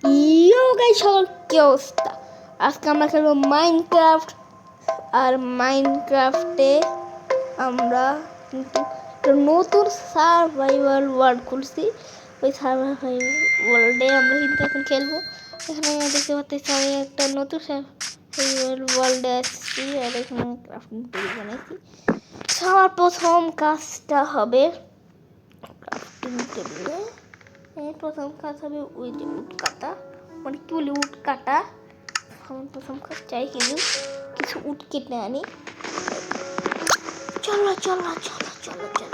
ইয়ো guys, সবার কি অবস্থা? আজকে আমরা খেলবো মাইনক্রাফট। আর মাইনক্রাফটে আমরা কিন্তু একটা নতুন সার্ভাইভাল ওয়ার্ল্ড খুলছি। ওই সার্ভাইভাল ওয়ার্ল্ডে আমরা কিন্তু এখন খেলবো। এখানে দেখতে পাচ্ছি আমি একটা নতুন সার্ভাইভাল ওয়ার্ল্ডে আসছি। আর এখানে ক্রাফটিং টেবিল বানাইছি। সবার প্রথম কাজটা হবে ক্রাফটিং টেবিলে। প্রথম কাজ হবে ওই যে উড কাটা, মানে কি বলি উড কাটা। আমার প্রথম কাজ চাই কিন্তু কিছু উড কেটে আনি। চলো চলো চলো চলো চলো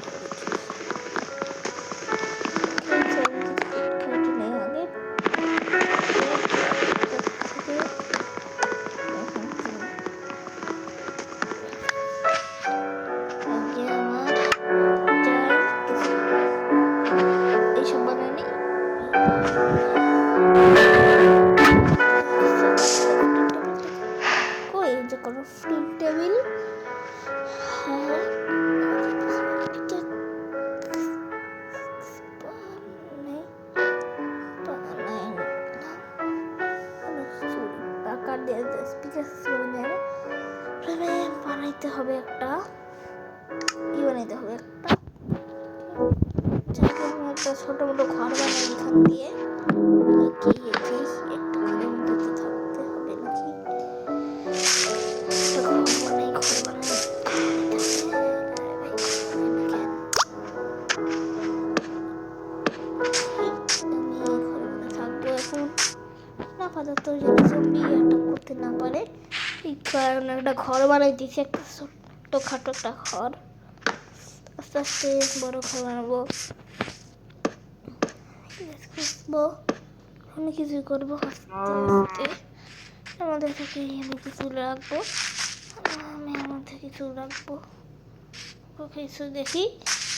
ক্রাফটিং টেবিল বানাইতে হবে একটা বানাইতে হবে একটা ছোট মোটো ঘর বানাই এখান দিয়ে একটা ঘরের মধ্যে থাকতে হবে নাকি আপাতত যদি জম্বি অ্যাটাক করতে না পারে এই কারণে একটা ঘর বানাই দিয়েছি, একটা ছোট্ট খাটো একটা ঘর। আস্তে আস্তে বড় ঘর বানাবো, অনেক কিছু করবো আস্তে আস্তে। আমাদের থেকে আমি কিছু রাখবো, আমি এর মধ্যে কিছু রাখবো কিছু দেখি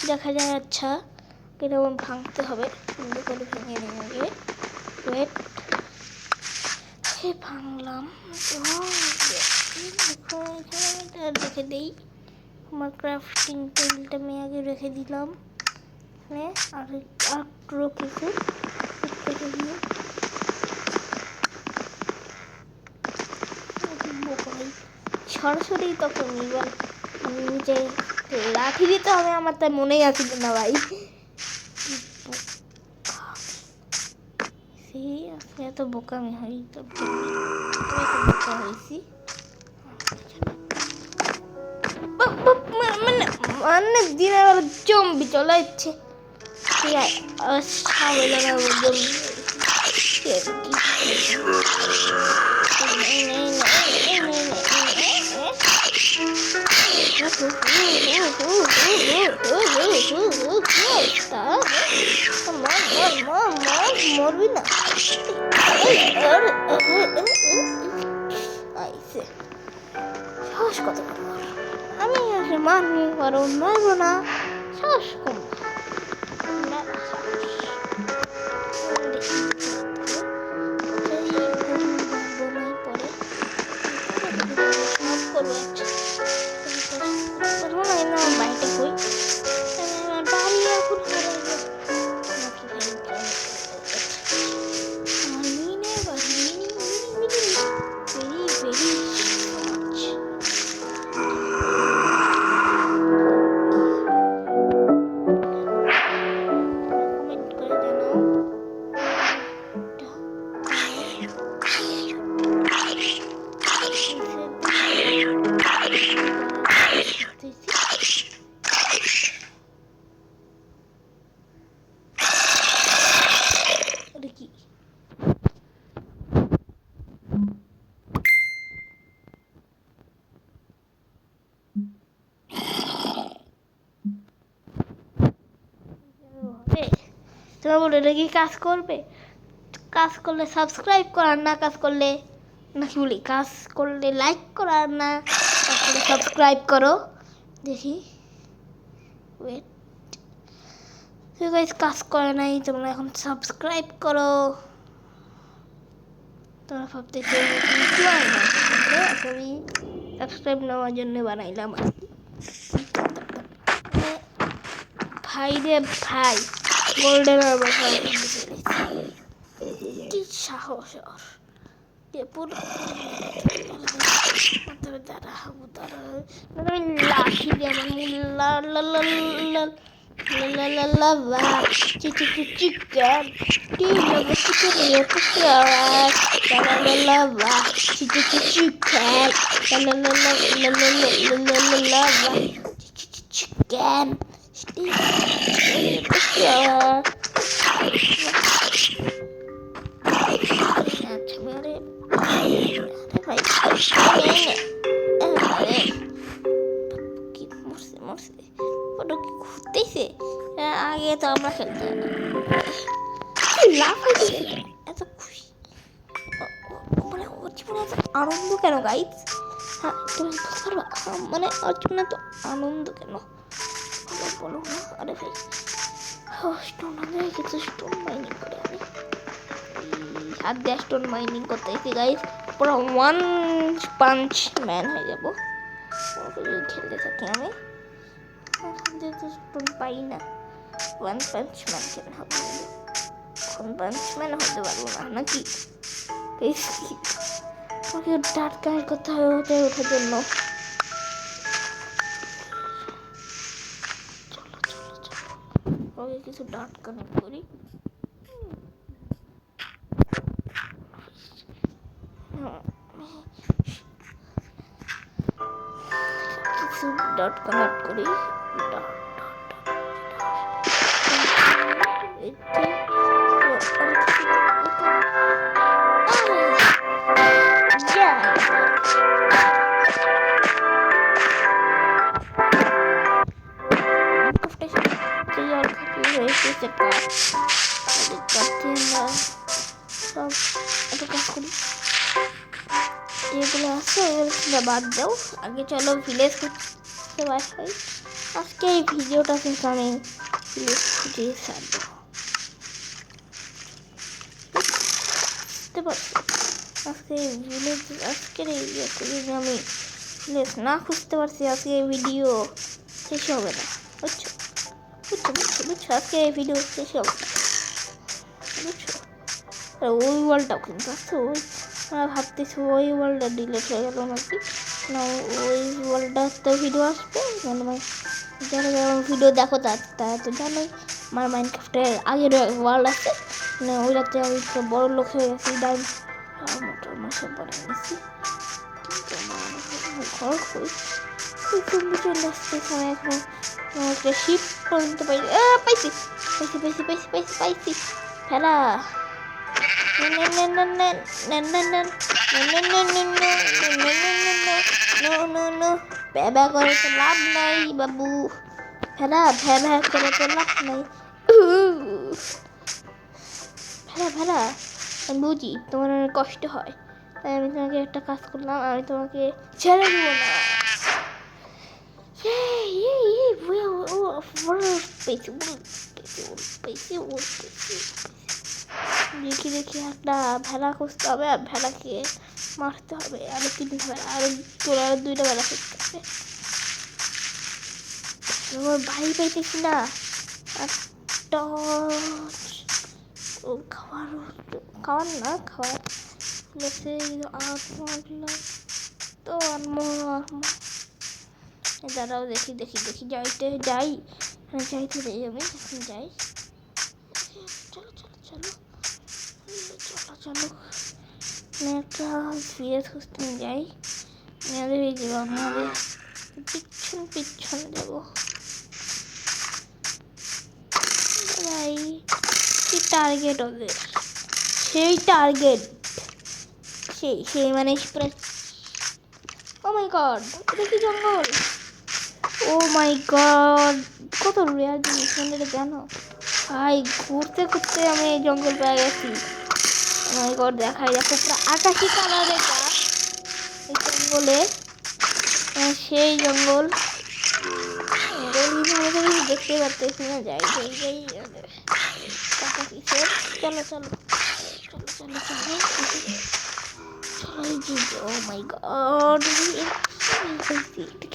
দেখা যায়। আচ্ছা এরকম ভাঙতে হবে, সুন্দর করে ভেঙে নিয়ে ওয়েট ভাঙলাম। রেখে দিই আমার ক্রাফটিং টেবিলটা আমি আগে রেখে দিলাম। আর কিছু সরাসরি তখন এবার যে লাঠি দিতে হবে আমার তাই মনেই আসছিল না ভাই। এত বোকামি হয় তো বোকা হয়েছি মানে দিনের বেলা জম্বি চলে যাচ্ছে। মরবি না সাহস কত আমি মারবো পারো মারবো না, সাহস কম বাড়িতে হই দাঁড়িয়ে এখন তোমরা বলো এটা কি কাজ করবে? কাজ করলে সাবস্ক্রাইব করার না, কাজ করলে নাকি বলি কাজ করলে লাইক করার না, কাজ করলে সাবস্ক্রাইব করো। দেখি ওয়েট গাইস কাজ করে নাই, তোমরা এখন সাবস্ক্রাইব করো। তোমরা ভাবতেছো আমি সাবস্ক্রাইব নেওয়ার জন্য বানাইলাম ভাই রে ভাই গোল্ডেন সাহস ওর পুরো লাঠি দিয়ে আমার chicken. ঘুরতেছে আগে তো আমরা খেলতাম লাভ হয়েছে এত খুশি মানে ওর জীবনে এত আনন্দ কেন গাইজ? হ্যাঁ তুমি বুঝতে পারবা মানে ওর জীবনে এত আনন্দ কেন বলো না? আরে ভাই স্টোন আনলে কিছু স্টোন মাইনিং করে আমি হাত দিয়ে স্টোন মাইনিং করতে গেছি গাইজ পুরো ওয়ান পাঞ্চ ম্যান হয়ে যাবো খেলতে থাকি আমি যেহেতু স্টোন পাই না ওয়ান পাঞ্চ ম্যান কেন হবে ওয়ান পাঞ্চ ম্যান হতে পারবো না নাকি? আমাকে ডাট কানেক্ট করতে হবে ওটাই ওঠার জন্য ওকে কিছু ডাট কানেক্ট করি কিছু ডাট কানেক্ট করি যেগুলো আছে এগুলো বাদ দাও আগে চলো ভিলেজ খুঁজতে বাদ হয় আজকে এই ভিডিওটা কিন্তু আমি ভিলেজ খুঁজে ছাড়বো বুঝতে পারছি আজকে ভিলেজ আজকের এই যদি আমি ভিলেজ না খুঁজতে পারছি আজকে এই ভিডিও শেষ হবে না বুঝছো বুঝছো বুঝছো বুঝছো আজকে এই ভিডিও শেষ হবে না বুঝছো ওই ওয়ালটাও কিন্তু আসছে ওই ভাবতেছি ওই ওয়ালটা ডিলিট হয়ে গেল নাকি না ওই ওয়ালটাতে ভিডিও আসবে মানে যারা যারা ভিডিও দেখো তা তো জানোই আমার মাইনক্রাফটের আগের ওয়ার্ল্ড আছে মানে ওইটাতে আমি তো বড় লোক হয়ে গেছি মোটর সব বানিয়ে নিয়েছি কিন্তু আমার ঘর খুব সুন্দর চলে আসতেছে আমি এখন একটা শিপ পর্যন্ত পাইছি ফেলা ভ্যা করে তো লাভ নাই বাবু ভ্যা করে তো লাভ নাই ভেড়া আমি বুঝি তোমার অনেক কষ্ট হয় তাই আমি তোমাকে একটা কাজ করলাম আমি তোমাকে ছেড়ে দেবো না দেখি একটা ভেড়া খুঁজতে হবে আর ভেড়াকে মারতে হবে আরো 3টা ভেড়া আরো 2টা ভেড়া খুঁজতে হবে আমার ভাই পাইতেছি না আর খাওয়ার না খাওয়ার তো দাঁড়াও দেখি যাই তো যাই আমি এখন যাই চলো একটা ভিলেজ খুঁজতে যাই মেয়াদের এই যাবো আমাদের পিছন যাবো কি টার্গেট ওদের সেই টার্গেট সেই মানে ও মাই গড এটা কি জঙ্গল ও মাই গড কত রেয়ার জিনিস এটা জানো ভাই ঘুরতে আমি এই জঙ্গল পেয়ে গেছি ও মাই গড দেখাই দেখো পুরো আকাশি কালারের গাছ এই জঙ্গলে সেই জঙ্গল দেখতে পারতেছি না যাই চলো ও মাই গড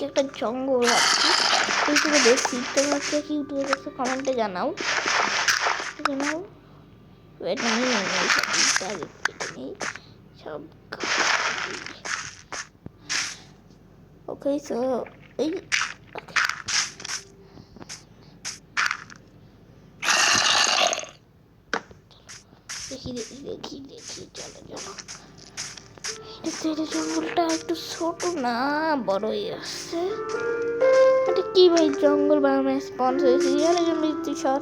একটা জঙ্গল আছে ইউটিউবে দেখছি তোমরা কে ইউটিউবে দেখছো কমেন্টে জানাও এটা নিয়ে নেই, সব ডাইরেক্ট কেটে নেই সব। ওকে সো এই দেখি দেখি দেখি দেখি, চলো চলো। এটা জঙ্গলটা একটু ছোট না বড়ই আসছে। এটা কি ভাই, জঙ্গল বামে স্পন্স হয়েছে ইয়ার জন্য সর।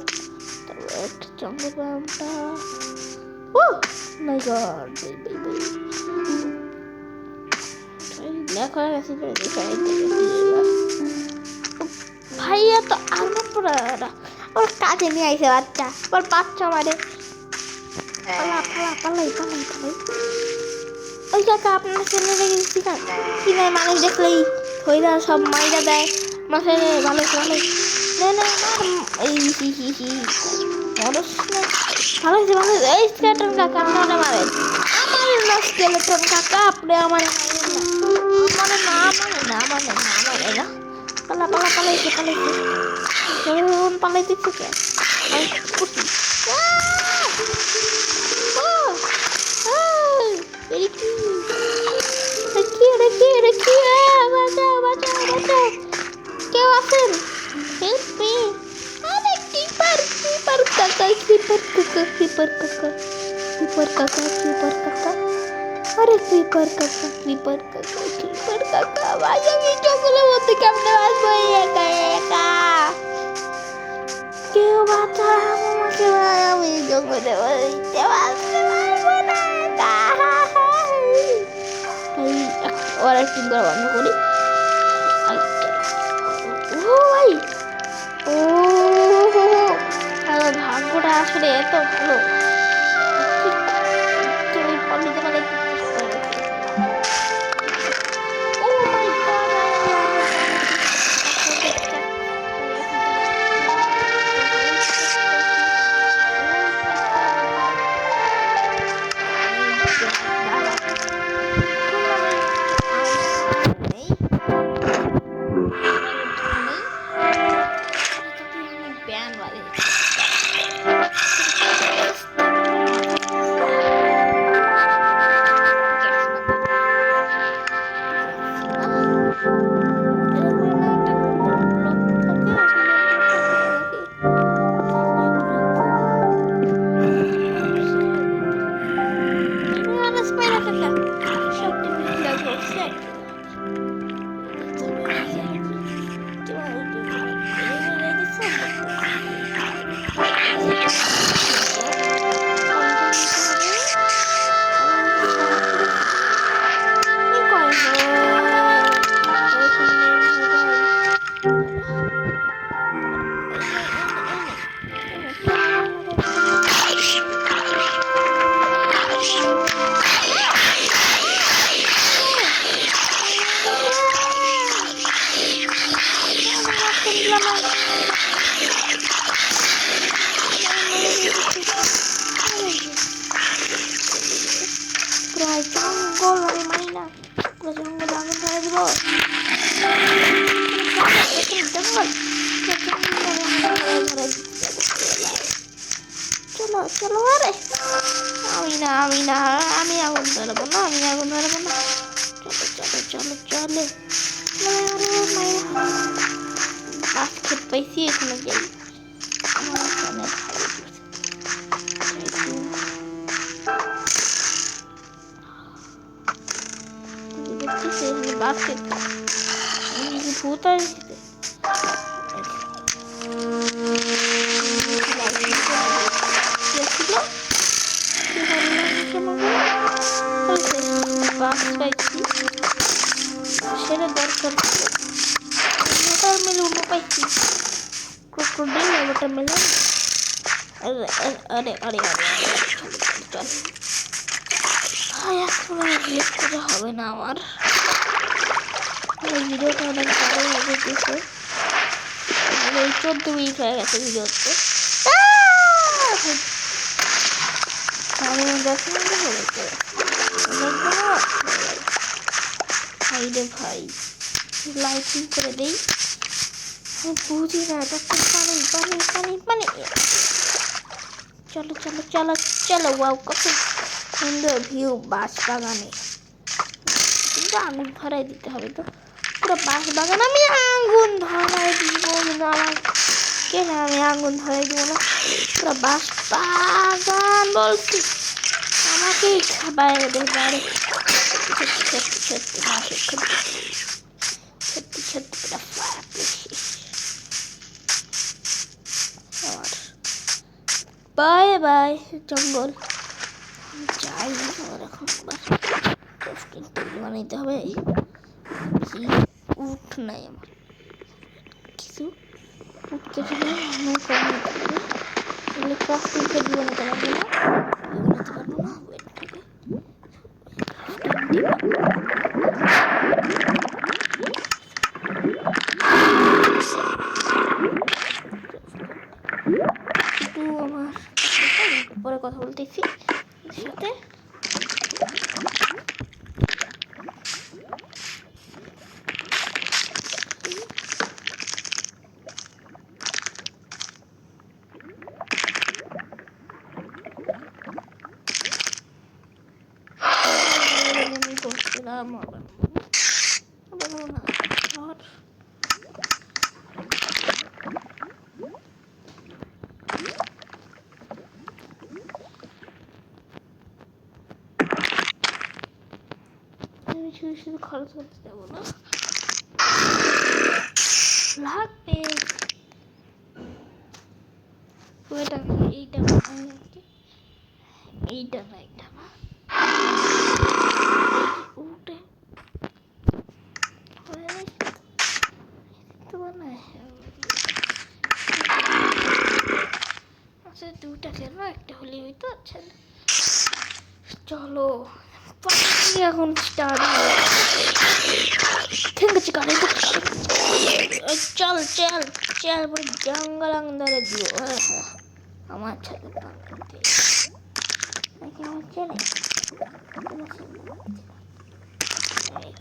তবে একটা জঙ্গল বামটা, ও মাই গড, ভাই ভাই ভাই ব্ল্যাক হয়ে গেছে ভাইয়া। তো আমার পুরা ওর কাজে নিয়ে আইসে বাচ্চা, ওর বাচ্চা মারে। পালাই পালাই পালাই। ওই কাকা আপনার ছেলে রেখেছি না কি নাই, মানুষ দেখলেই হইরা সব মাইরা দেয় মাথায়। ভালো ভালো এই ভালো হয়েছে ভালো হয়েছে। এই স্কেলেটন কাকা আপনারা মারেন, আমার না স্কেলেটন কাকা, আপনি আমার মারেন না, আমার না মানে না মানে না মানে না। পালা পালা পালাইছে পালাইছে পালাইতেছে কে কেউ আছেন? Help me. আরে ক্রিপার ক্রিপার কাকা, ক্রিপার কাকা, ক্রিপার কাকা, ক্রিপার কাকা, ক্রিপার কাকা, আরে ক্রিপার কাকা, ক্রিপার কাকা, ক্রিপার কাকা। ভাই আমি জঙ্গলের মধ্যে কেমনে আসবো একা একা? কেউ বাঁচাও আমাকে ভাই, আমি জঙ্গলে বলতে পারবো না একা। ওর একটু বন্ধ করি। ও ভাই, ও ভাগ্যটা আসলে এত ভালো। তুমি পলিতে মানে জঙ্গল আমি মানি না, পুরো জঙ্গল আগুন ধরে দিব। জঙ্গল চলো চলো। আরে আমি না আমি না, আমি আগুন ধরবো না, আমি আগুন ধরবো না। চলো চলো চলো চলো। গাছ খেতে পাইছি, এখানে যাই। আমার ফোনে বাস্কেট ভূত আসছে। সেটা দরকার ওয়াটারমেলন পাইছি, ক্রোকোডাইল ওয়াটারমেলন। আরে আরে আরে আরে চল ভাই, আসলে হবে না আমার। ভিডিওটা অনেক বড় হয়ে গেছে, 14 মিনিট হয়ে গেছে ভিডিওতে। আমি 10 মিনিট হয়ে গেছে ভাই রে ভাই। লাইটিং করে দেই, বুঝি না তখন পানি পানি পানি পানি। চলো চলো চলো চলো ওয়াও, কত সুন্দর ভিউ বাঁশ বাগানে। কিন্তু আগুন ধরাই দিতে হবে তো, পুরো বাঁশ বাগান আমি আগুন ধরাই দিব। কিন্তু আমি আগুন ধরাই দিব না, পুরো বাঁশ বাগান বলছি আমাকেই খাবার দেবার। সত্যি সত্যি সত্যি মাসে সত্যি সত্যি পুরো ফায়ার আর বাই বাই জঙ্গল যাই। আমার এখন ক্রাফটিং টেবিল বানাইতে হবে। উঠ নাই আমার, কিছু উঠ কেটে নেই আমার বানাইতে হবে। এগুলো ক্রাফটিং টেবিল বানাতে পারবো না, বানাতে পারবো না। ওয়েট থেকে একটু আমার পরে কথা বলতেছি সাথে। শুধু শুধু খরচ করতে যাবো না, লাগবে। এইটা না এইটা না উঠে আচ্ছা, দুটা কেন, একটা হলে হইতো। আচ্ছা চলো এখন স্টার্ট হবে। ঠিক আছে গাড়ি চল চল চল, পুরো জঙ্গল ধরে দিও। হ্যাঁ হ্যাঁ আমার সাথে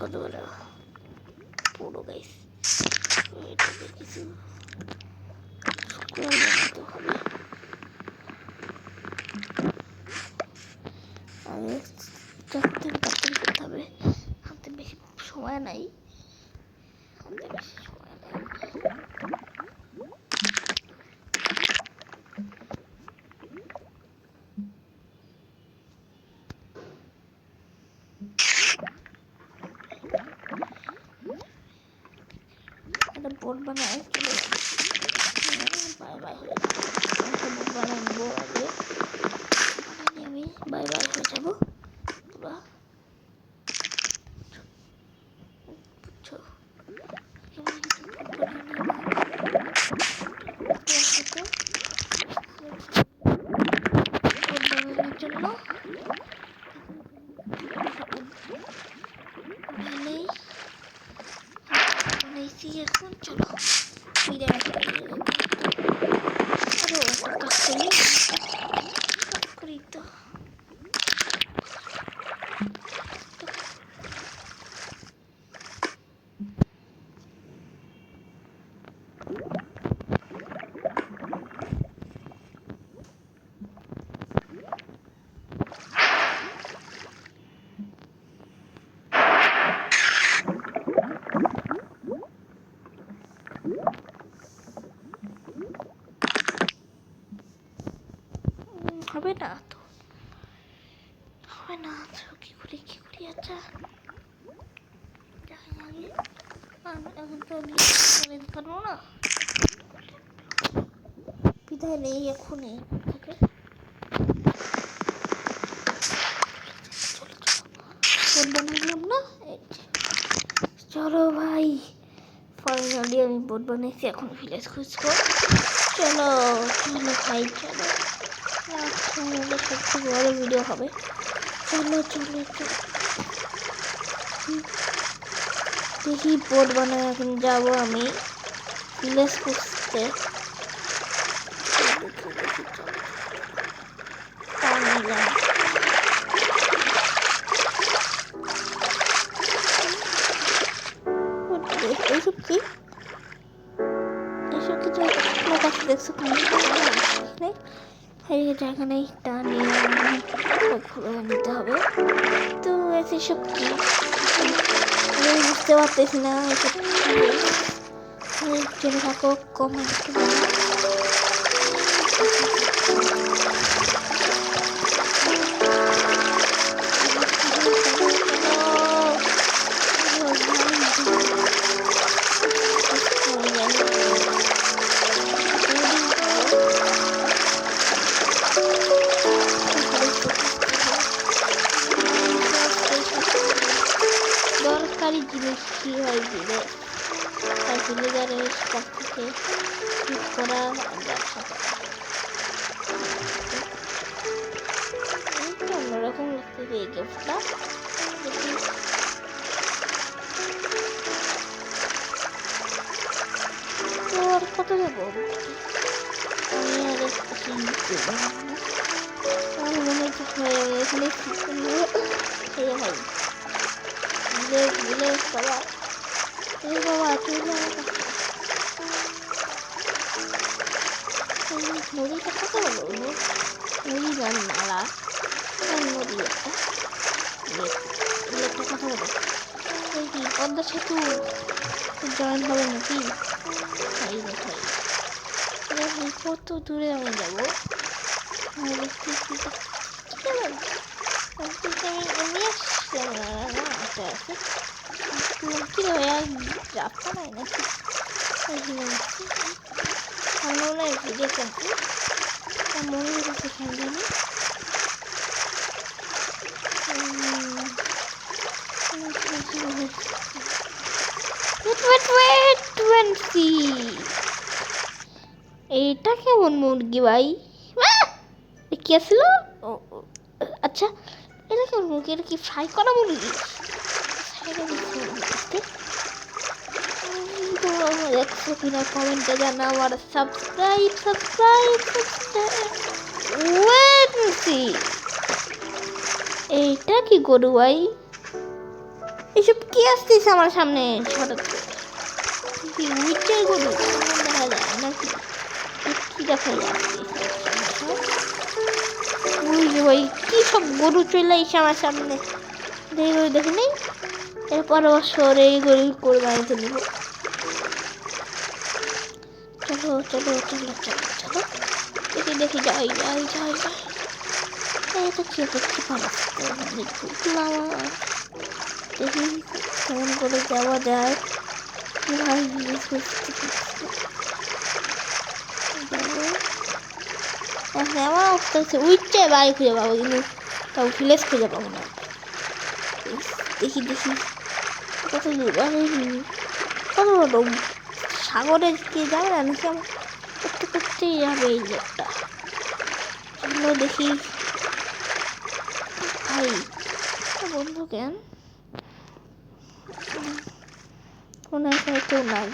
কত বড় পুরো গাইস কিছু বানাতে হবে। আগে চারটে করতে হবে, হাতে বেশি সময় নাই, হাতে বেশি সময় নাই। একটা বোর্ড বানায় বাই বাই হয়ে বোর্ড বানাই নেবো। আগে আমি বাই বাই হয়ে যাবো পুরা, বুঝছো? জন্য বানাইছি। এখন চলো কাজ করি তো। হবে না তো, হবে না তো, কি করি আচ্ছা এখন তো পারবো না, বিদায় নেই এখনই থেকে। বানালাম না, চলো ভাই ফাইনালি আমি বোর্ড বানাইছি। এখন ভিলেজ খুঁজবো। চলো চলো ভাই চলো, সবচেয়ে বড় ভিডিও হবে। চলো চলো চলো দেখি বোর্ড বানায়। এখন যাবো আমি ভিলেজ খুঁজতে। এইসব কি, এইসব কিছু আমার কাছে দেখছো? এই জায়গা নেই, তা নিয়ে ঘুরে নিতে হবে। তো এসব কি আমি বুঝতে পারতেছি না। জেনে থাকো কমেন্ট দরকারি জিনিস কি হয় দিলে ভিলেজারের কাছ থেকে ঠিক করা ব্যবসা করা অন্যরকম লাগতেছে এই গিফটটা। তোর কত দেবো আমি আর আমার মনে হচ্ছে এখানে খেয়ে হয় বাবা এই বাবা চলে নদীটা কত বলো নদী না নালা নদী একটা লেকটা কথা বলো এই কি পদ্মা সেতু জয়েন হবে নাকি কত দূরে আমি যাবো কি রাস্তা নাই নাকি মনে হচ্ছে মনে হচ্ছে জানি এইটা কেমন মুরগি ভাই কি আসলো? আচ্ছা এটা কেমন মুরগি? এটা কি ফ্রাই করা মুরগি? দেখছো কিনা কমেন্টে জানাও আর সাবস্ক্রাইব এইটা কি গরু ভাই? এসব কি আসতেছে আমার সামনে হঠাৎ কি উইটের গরু দেখা যায় নাকি কি দেখা যায় ভাই কি সব গরু চলে এসে আমার সামনে দেখি নেই এরপর বছর এই গরু কোরবানিতে নিব। চলো চলো চলো চলো চলো দেখি যাই এটা কি দেখতে পাচ্ছি দেখি কেমন করে যাওয়া যায় ভাই আমার অবস্থা হচ্ছে উইটটাই বাড়ি খুঁজে পাবো কিন্তু তাও ভিলেজ খুঁজে পাবো না। দেখি কত দূর কত বড় সাগরে কে যাবে না নাকি আমার করতেই যাবে এই একটা দেখি ভাই বন্ধু কেন কোনো এখানে কেউ নাই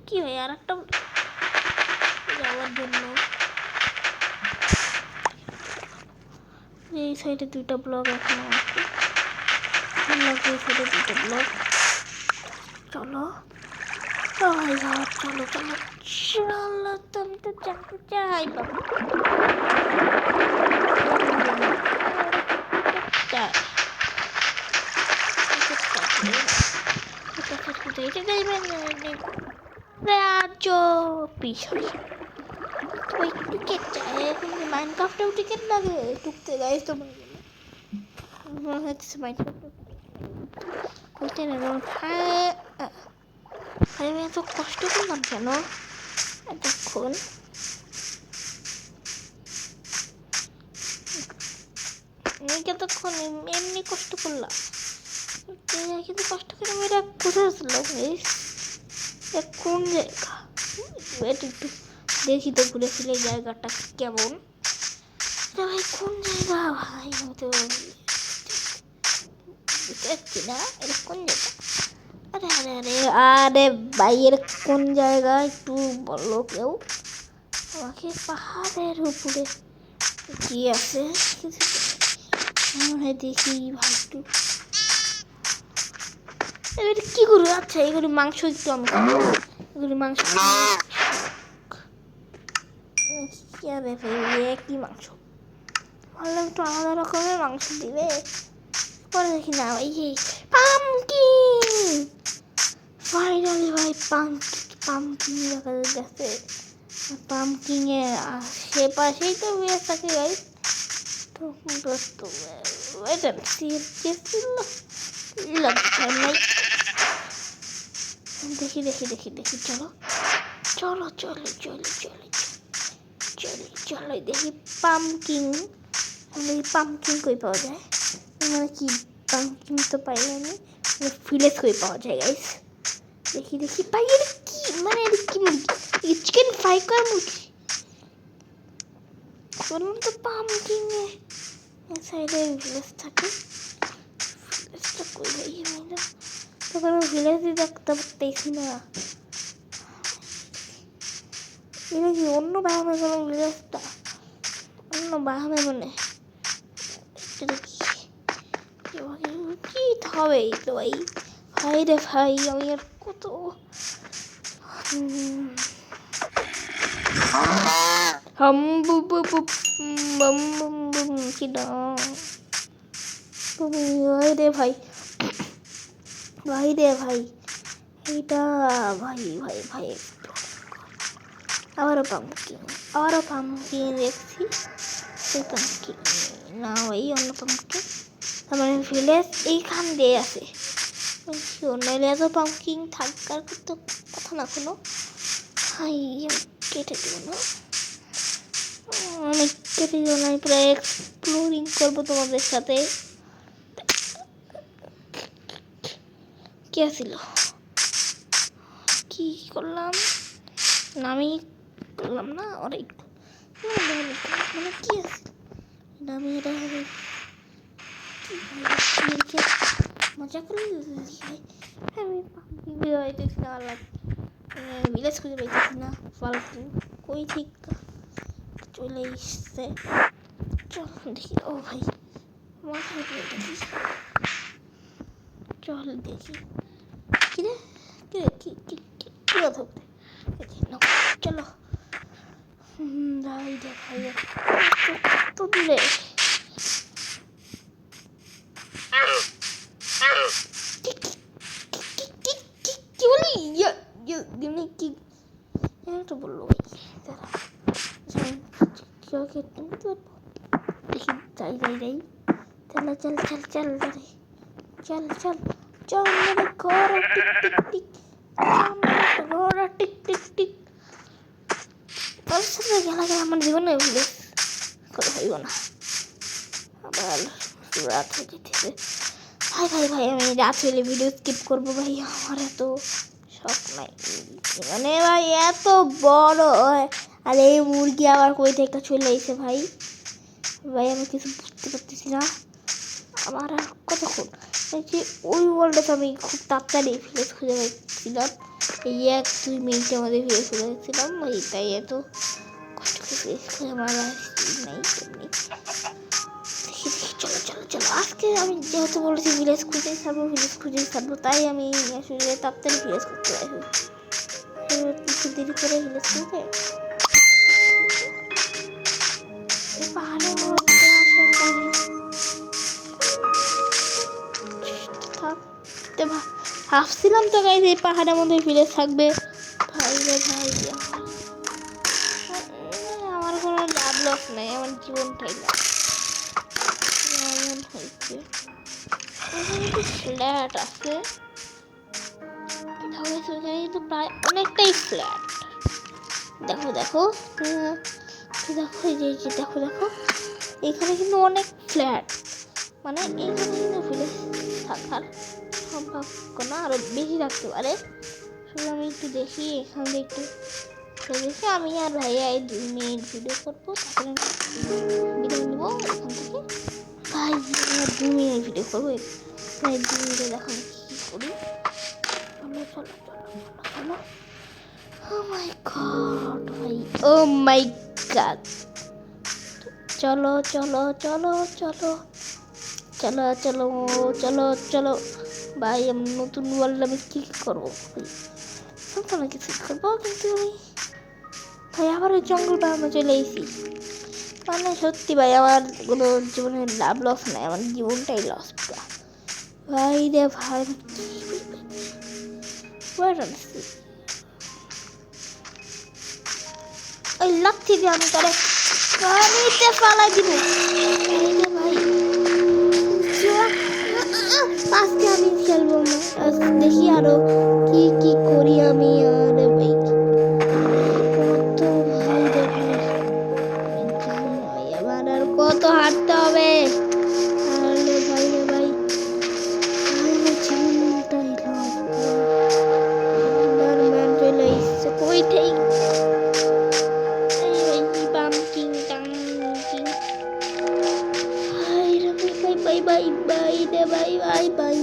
কি হয় আর একটা যাওয়ার জন্য এই সাইডে দুইটা ব্লক এখন আছে এই সাইডে দুইটা ব্লক চলো চলো তুমি তো জানতে চাই বাবা টিকিট চাই মাইনক্রাফটেও টিকিট লাগে ঢুকতে যাই তো মনে হচ্ছে মাইনক্রাফটে আমি এত কষ্ট করলাম কেন এতক্ষণ এমনি কষ্ট করলাম কিন্তু কষ্ট করে আমি এটা কোথায় আসলাম কোন জায়গা একটু দেখি তো ঘুরে ফিরে জায়গাটা কেমন ভাই কোন জায়গা ভাই আমি তো বুঝতে পারছি না এটা কোন জায়গা। আরে আরে আরে আরে ভাই এর কোন জায়গা একটু বলো কেউ আমাকে। পাহাড়ের উপরে কি আছে দেখি ভাই একটু। এটা কি করবো? আচ্ছা এগুলি মাংস একটু আমি খাবো, এগুলি মাংস কি আর একই মাংস, ভাবলাম একটু আলাদা রকমের মাংস দিবে, পরে দেখি না ভাই পামকিন। ফাইনালি ভাই পামকিন দেখা যাচ্ছে। পামকিনের আশেপাশেই তো বেশ থাকে গাই। তো এটা দেখি দেখি দেখি দেখি চলো চলো চলো চলো চলো চলো চলো দেখি পামকিন। পামকিন কই পাওয়া যায়, মানে কি পামকিন তো পাই আমি, ভিলেজ কই পাওয়া যায় গাইস। দেখি দেখি পাই এটা কি, মানে এটা কি মুরগি, চিকেন ফ্রাই করা মুরগি বললাম তো। পামকিনে সাইডে ভিলেজ থাকে, ভিলেজটা কই ভাই আমি না, তখন ভিলেজই দেখতে পারতেছি না। এটা কি অন্য বাহামে কোনো ভিলেজটা, অন্য বাহামে মনে কি হবে এই তো ভাই। ভাই রে ভাই আমি আর কত ভাই রে ভাই, ভাই রে ভাই এইটা ভাই ভাই ভাই আবারও পাম্পকিন দেখছি। সেই পাম্পকিন না ভাই অন্য পাম্পকিন, তার মানে ভিলেজ এইখান দিয়ে আছে। নইলে এত পাম্পকিন থাকার তো কথা না কোনো। হাই কেটে দেবো না, আমি কেটে দেবো না, প্রায় এক্সপ্লোরিং করবো তোমাদের সাথে। কে ছিল কি করলাম নামি করলাম না ওরা একটু মানে কি আছে নামি এটা হবে মজা করে আমি পাইতেছি না, ভিলেজ খুঁজে পাইতেছি না, ফালতু কই ঠিক চলে এসছে। চল দেখি ও ভাই মাথায় দেখি, চল দেখি কিরে কিরে কি কি কি কথা বলে চলো ভাই দেখাই তো দূরে কি বলি কি তো বললো ভাই দেখি যাই যাই যাই চল চল চল চল চল চল চল মেরে ঘোড়া টিক টিক টিক, ঘোড়া টিক টিক টিক। ওর সাথে খেলা খেলা আমার জীবনে ভুলে কথা ভাইব না, আবার রাত হয়ে যেতেছে। ভাই ভাই ভাই আমি রাত হইলে ভিডিও স্কিপ করবো ভাই, আমার এত শখ নাই মানে ভাই এত বড় হয়। আর এই মুরগি আবার কই থেকে চলে এসে ভাই, ভাই আমি কিছু বুঝতে পারতেছি না। আমার আর কতক্ষণ যে ওই ওয়ার্ল্ডে তো আমি খুব তাড়াতাড়ি ভিলেজ খুঁজে পাচ্ছিলাম, এই 1-2 মিনিটের মধ্যে ভিলেজ খুঁজে পাচ্ছিলাম, তাই এত কষ্ট করে ভিলেজ খুঁজে আমার নাই এমনি। দেখি দেখি চলো চলো চলো আজকে আমি যেহেতু বলেছি ভিলেজ খুঁজেই ছাড়বো, তাই আমি আসলে তাড়াতাড়ি ভিলেজ করতে পারি, একটু দেরি করে ভিলেজ খুঁজে পাহাড়ের মধ্যে ভাবছিলাম তো গাইজ এই পাহাড়ের মধ্যে ভিলেজ থাকবে। ভাই রে ভাই আমার কোনো লাভ লস নাই, আমার জীবনটাই লাভ হয়েছে। ফ্ল্যাট আছে কিন্তু প্রায় অনেকটাই ফ্ল্যাট। দেখো দেখো দেখো এই যে দেখো দেখো এখানে কিন্তু অনেক ফ্ল্যাট, মানে এইখানে কিন্তু ভিলেজ থাকার সম্ভাবনা আরো বেশি থাকতে পারে। শুধু আমি একটু দেখি এখান থেকে একটু দেখি, আমি আর ভাইয়া 2 মিনিট ভিডিও করবো, তারপরে বিদায় নেবো এখান থেকে। ভাই 2 মিনিট ভিডিও করবো, এই ডিমটা দেখুন কি করি। চলো চলো চলো চলো চলো। ও মাই গড ভাই, ও মাই গড। চলো চলো চলো চলো চলো চলো চলো চলো ভাই, আমি নতুন ওয়ার্ল্ড আমি কি করবো ভাই, কোনো কিছু করবো কিন্তু আমি ভাই আবার ওই জঙ্গল পাহাড়ে চলে এসেছি। মানে সত্যি ভাই আমার কোনো জীবনের লাভ লস নাই, আমার জীবনটাই লস পুরা ভাই রে ভাই। ওই লাথি দিয়ে আমি তারে পানিতে ফালাই দিব ভাই। আজকে আমি খেলবো না, দেখি আরো কি কি করি আমি। আরে ভাই কত ভাই রে ভাই, জানি না ভাই আমার আর কত হাঁটতে হবে। আরে ভাই রে ভাই, আমার জীবনটাই লস। এন্ডারম্যান চলে এসছে কই ঠিক। এই পাম্পকিং টাম্পকিং ভাই রে ভাই বাই বাই বাই রে ভাই বাই বাই।